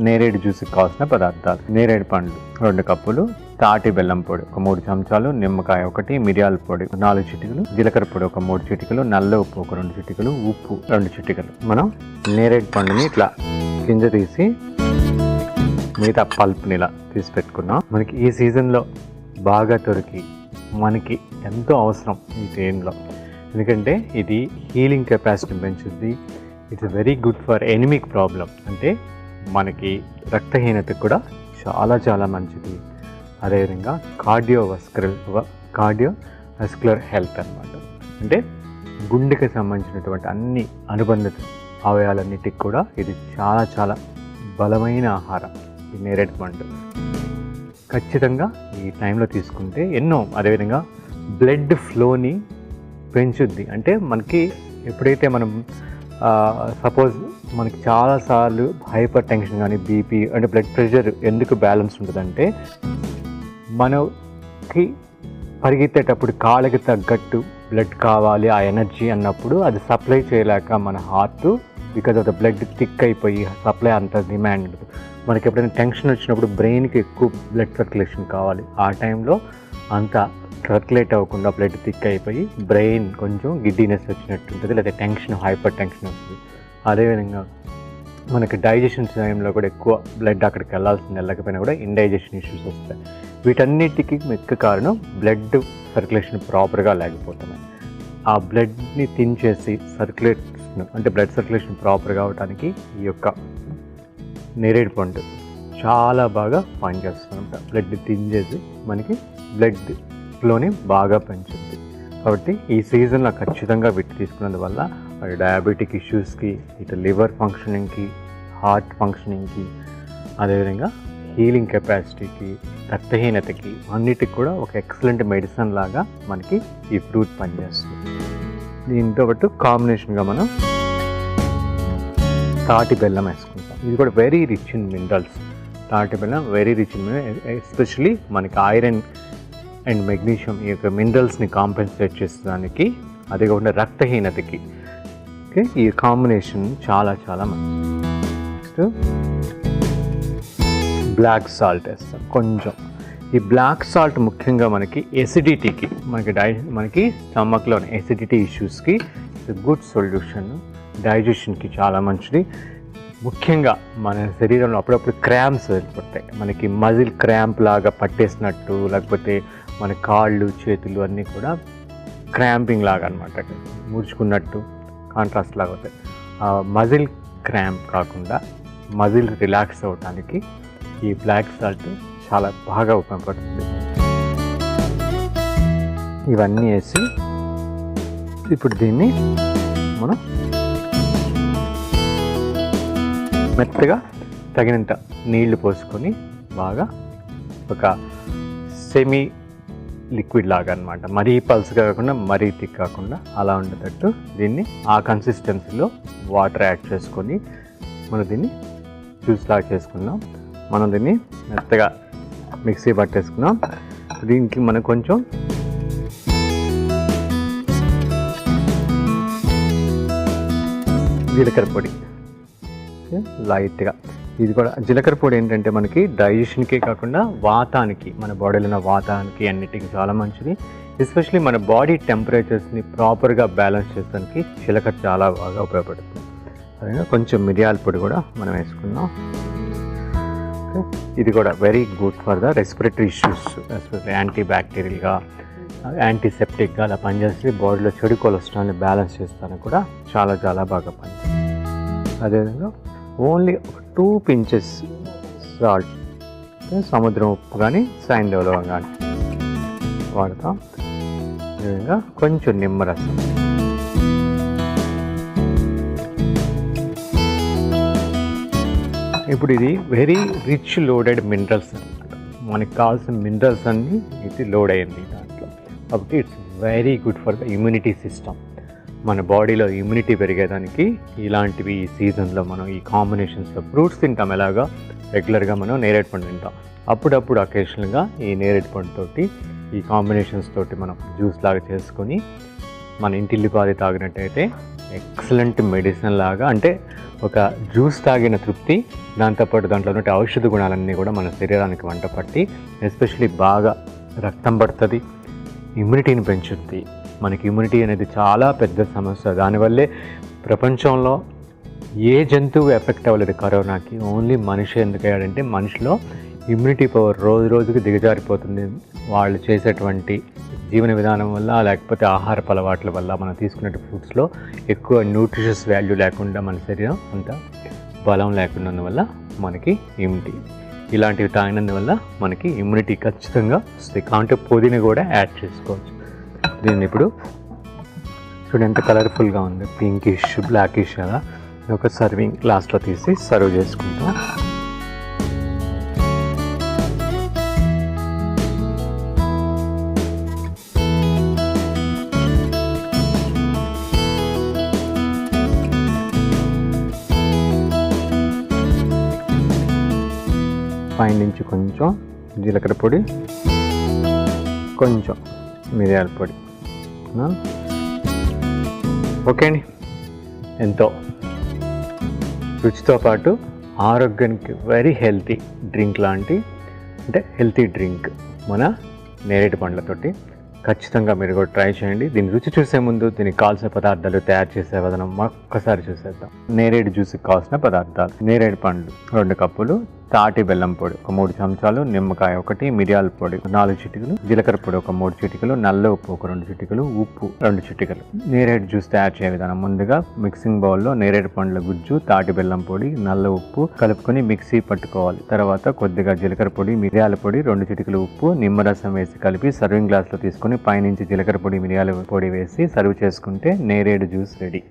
నేరేడు జ్యూస్కి కావాల్సిన పదార్థాలు: నేరేడు పండ్లు 2 కప్పులు, తాటి బెల్లం పొడి 3 చెంచాలు, నిమ్మకాయ 1, మిరియాల పొడి 4 చిటికలు, జీలకర్ర పొడి 3 చిటికలు, నల్ల ఉప్పు 2 చిటికలు, ఉప్పు 2 చిటికలు. మనం నేరేడు పండుని ఇట్లా గింజ తీసి మిగతా పల్ప్ని ఇలా తీసి పెట్టుకున్నాం. మనకి ఈ సీజన్లో బాగా దొరికి మనకి ఎంతో అవసరం ఈ టైంలో. ఎందుకంటే ఇది హీలింగ్ కెపాసిటీని పెంచుద్ది. It's very good for anaemic problem, అంటే మనకి రక్తహీనతకు కూడా చాలా చాలా మంచిది. అదేవిధంగా కార్డియోవాస్కులర్ హెల్త్ అన్నమాట, అంటే గుండెకి సంబంధించినటువంటి అన్ని అనుబంధ అవయవాలన్నిటికి కూడా ఇది చాలా చాలా బలమైన ఆహారం. ఈ నేరేడు పండు ఖచ్చితంగా ఈ టైంలో తీసుకుంటే ఎన్నో, అదేవిధంగా బ్లడ్ ఫ్లోని పెంచుద్ది. అంటే మనకి ఎప్పుడైతే మనం సపోజ్ మనకి చాలాసార్లు హైపర్ టెన్షన్ కానీ బీపీ అంటే బ్లడ్ ప్రెషర్ ఎందుకు బ్యాలెన్స్ ఉంటుందంటే, మనకి పరిగెత్తేటప్పుడు కాళ్ళకి తగ్గట్టు బ్లడ్ కావాలి ఆ ఎనర్జీ అన్నప్పుడు అది సప్లై చేయలేక మన heart because of the blood thick అయిపోయి సప్లై అంత డిమాండ్ ఉంటుంది. మనకి ఎప్పుడైనా టెన్షన్ వచ్చినప్పుడు బ్రెయిన్కి ఎక్కువ బ్లడ్ సర్క్యులేషన్ కావాలి. ఆ టైంలో అంత సర్క్యులేట్ అవ్వకుండా బ్లడ్ థిక్ అయిపోయి బ్రెయిన్ కొంచెం గిడ్డీనెస్ వచ్చినట్టు ఉంటుంది, లేదా టెన్షన్ హైపర్ టెన్షన్ వస్తుంది. అదేవిధంగా మనకి డైజెషన్ టైంలో కూడా ఎక్కువ బ్లడ్ అక్కడికి వెళ్ళకపోయినా కూడా ఇండైజెషన్ ఇష్యూస్ వస్తాయి. వీటన్నిటికీ ముఖ్య కారణం బ్లడ్ సర్క్యులేషన్ ప్రాపర్గా లేకపోతున్నాయి. ఆ బ్లడ్ని తించేసి అంటే బ్లడ్ సర్క్యులేషన్ ప్రాపర్గా అవడానికి ఈ యొక్క నేరేడు పండు చాలా బాగా పనిచేస్తుందంట. బ్లడ్ తించేసి మనకి బ్లడ్ ఫ్లోని బాగా పెంచుద్ది. కాబట్టి ఈ సీజన్లో ఖచ్చితంగా వీటి తీసుకున్నందువల్ల డయాబెటిక్ ఇష్యూస్కి, ఇటు లివర్ ఫంక్షనింగ్కి, హార్ట్ ఫంక్షనింగ్కి, అదేవిధంగా హీలింగ్ కెపాసిటీకి, రక్తహీనతకి అన్నిటికి కూడా ఒక ఎక్సలెంట్ మెడిసిన్ లాగా మనకి ఈ ఫ్రూట్ పనిచేస్తుంది. దీంతో పాటు కాంబినేషన్గా మనం తాటి బెల్లం వేసుకుంటాం. ఇది కూడా వెరీ రిచ్ ఇన్ మినరల్స్. తాటి బెల్లం very rich in mineral, especially మనకి ఐరన్ అండ్ మెగ్నీషియం ఈ యొక్క మినరల్స్ని కాంపెన్సేట్ చేసేదానికి, అదే కాకుండా రక్తహీనతకి ఈ కాంబినేషన్ చాలా చాలా మంచిది. నెక్స్ట్ బ్లాక్ సాల్ట్ వేస్తాం కొంచెం. ఈ బ్లాక్ సాల్ట్ ముఖ్యంగా మనకి ఎసిడిటీకి, మనకి స్టమక్లోని ఎసిడిటీ ఇష్యూస్కి గుడ్ సొల్యూషన్. డైజెషన్కి చాలా మంచిది. ముఖ్యంగా మన శరీరంలో అప్పుడప్పుడు క్రాంప్స్ ఏర్పడతాయి. మనకి మజిల్ క్రాంప్ లాగా పట్టేసినట్టు, లేకపోతే మన కాళ్ళు చేతులు అన్నీ కూడా క్రాంపింగ్ లాగా అనమాట, ముడుచుకున్నట్టు కాంట్రాస్ట్ లాగా అవుతాయి. మజిల్ క్రాంప్ కాకుండా మజిల్ రిలాక్స్ అవ్వడానికి ఈ బ్లాక్ సాల్ట్ చాలా బాగా ఉపయోగపడుతుంది. ఇవన్నీ వేసి ఇప్పుడు దీన్ని మనం మెత్తగా తగినంత నీళ్లు పోసుకొని బాగా ఒక సెమీ లిక్విడ్ లాగా అనమాట, మరీ పల్స్గా కాకుండా మరీ థిక్ కాకుండా అలా ఉండేటట్టు దీన్ని ఆ కన్సిస్టెన్సీలో వాటర్ యాడ్ చేసుకొని మనం దీన్ని జ్యూస్ లాగా చేసుకున్నాం. మనం దీన్ని మెత్తగా మిక్సీ పట్టేసుకున్నాం. దీనికి మనం కొంచెం జీలకర్ర పొడి లైట్గా, ఇది కూడా జీలకర్ర పొడి ఏంటంటే మనకి డైజెషన్కే కాకుండా వాతానికి, మన బాడీలో ఉన్న వాతానికి అన్నిటికీ చాలా మంచిది. ఎస్పెషలీ మన బాడీ టెంపరేచర్స్ని ప్రాపర్గా బ్యాలెన్స్ చేయడానికి జీలకర్ర చాలా బాగా ఉపయోగపడుతుంది. అదే కొంచెం మిరియాల పొడి కూడా మనం వేసుకున్నాం. ఇది కూడా very good for the respiratory issues, especially anti బ్యాక్టీరియల్గా, యాంటీసెప్టిక్గా అలా పనిచేసి బాడీలో చెడు కొలెస్ట్రాల్ని బ్యాలెన్స్ చేస్తానికి కూడా చాలా చాలా బాగా పనిచేస్తుంది. అదేవిధంగా ఓన్లీ 2 pinches సాల్ట్, సముద్రం ఉప్పు కానీ సైన్ లెవెల్ కానీ వాడతాం. అదేవిధంగా కొంచెం నిమ్మరసం. ఇప్పుడు ఇది వెరీ రిచ్ లోడెడ్ మినరల్స్ అనమాట. మనకి కావాల్సిన మినరల్స్ అన్నీ ఇది లోడ్ అయ్యింది దాంట్లో. కాబట్టి it's very good for the immunity system. మన బాడీలో ఇమ్యూనిటీ పెరిగేదానికి ఇలాంటివి ఈ సీజన్లో మనం ఈ కాంబినేషన్స్లో ఫ్రూట్స్ తింటాం. ఎలాగా రెగ్యులర్గా మనం నేరేడు పండు తింటాం, అప్పుడప్పుడు అకేషనల్గా ఈ నేరేడు పండుతోటి ఈ కాంబినేషన్స్ తోటి మనం జ్యూస్ లాగా చేసుకొని మన ఇంటిల్లిపాది తాగినట్టయితే ఎక్సలెంట్ మెడిసిన్ లాగా, అంటే ఒక జ్యూస్ తాగిన తృప్తి, దాంతోపాటు దాంట్లో ఉన్న ఔషధ గుణాలన్నీ కూడా మన శరీరానికి వంట పట్టి ఎస్పెషలీ బాగా రక్తం పడుతుంది, ఇమ్యూనిటీని పెంచుద్ది. మనకి ఇమ్యూనిటీ అనేది చాలా పెద్ద సమస్య. దానివల్లే ప్రపంచంలో ఏ జంతువు ఎఫెక్ట్ అవ్వలేదు కరోనాకి, ఓన్లీ మనిషి. ఎందుకయ్యాడంటే మనిషిలో ఇమ్యూనిటీ పవర్ రోజు రోజుకి దిగజారిపోతుంది. వాళ్ళు చేసేటువంటి జీవన విధానం వల్ల, లేకపోతే ఆహారపు అలవాట్ల వల్ల, మనం తీసుకునే ఫుడ్స్లో ఎక్కువ న్యూట్రిషియస్ వాల్యూ లేకుండా మన శరీరం అంత బలం లేకున్నందువల్ల మనకి ఇమ్యూనిటీ, ఇలాంటివి తాగినందువల్ల మనకి ఇమ్యూనిటీ ఖచ్చితంగా వస్తుంది. కాబట్టి పుదీనా కూడా యాడ్ చేసుకోవచ్చు. దీన్ని ఇప్పుడు చూడండి ఎంత కలర్ఫుల్గా ఉంది, పింకిష్ బ్లాకిష్ అలా. ఒక సర్వింగ్ గ్లాస్లో తీసి సర్వ్ చేసుకుంటాం. పైనుంచి కొంచెం జీలకర్ర పొడి, కొంచెం మిరియాల పొడి. ఓకే అండి, ఎంతో రుచితో పాటు ఆరోగ్యానికి వెరీ హెల్తీ డ్రింక్ లాంటి, అంటే హెల్తీ డ్రింక్ మన నేరేడు పండ్లతోటి. ఖచ్చితంగా మీరు కూడా ట్రై చేయండి. దీన్ని రుచి చూసే ముందు దీనికి కావాల్సిన పదార్థాలు, తయారు చేసే విధానం ఒక్కసారి చూసేద్దాం. నేరేడు జ్యూస్కి కావాల్సిన పదార్థాలు: నేరేడు పండ్లు 2 కప్పులు, తాటి బెల్లం పొడి ఒక 3 చెంచాలు, నిమ్మకాయ 1, మిరియాల పొడి 4 చిటికలు, జీలకర్ర పొడి ఒక 3 చిటికలు, నల్ల ఉప్పు ఒక 2 చిటికలు, ఉప్పు 2 చిటికలు. నేరేడు జ్యూస్ తయారు చేసే విధానం: ముందుగా మిక్సింగ్ బౌల్లో నేరేడు పండ్ల గుజ్జు, తాటి బెల్లం పొడి, నల్ల ఉప్పు కలుపుకొని మిక్సీ పట్టుకోవాలి. తర్వాత కొద్దిగా జీలకర్ర పొడి, మిరియాల పొడి, 2 చిటికలు ఉప్పు, నిమ్మరసం వేసి కలిపి సర్వింగ్ గ్లాస్లో తీసుకొని పైనుంచి జీలకర్ర పొడి, మిరియాల పొడి వేసి సర్వ్ చేసుకుంటే నేరేడు జ్యూస్ రెడీ.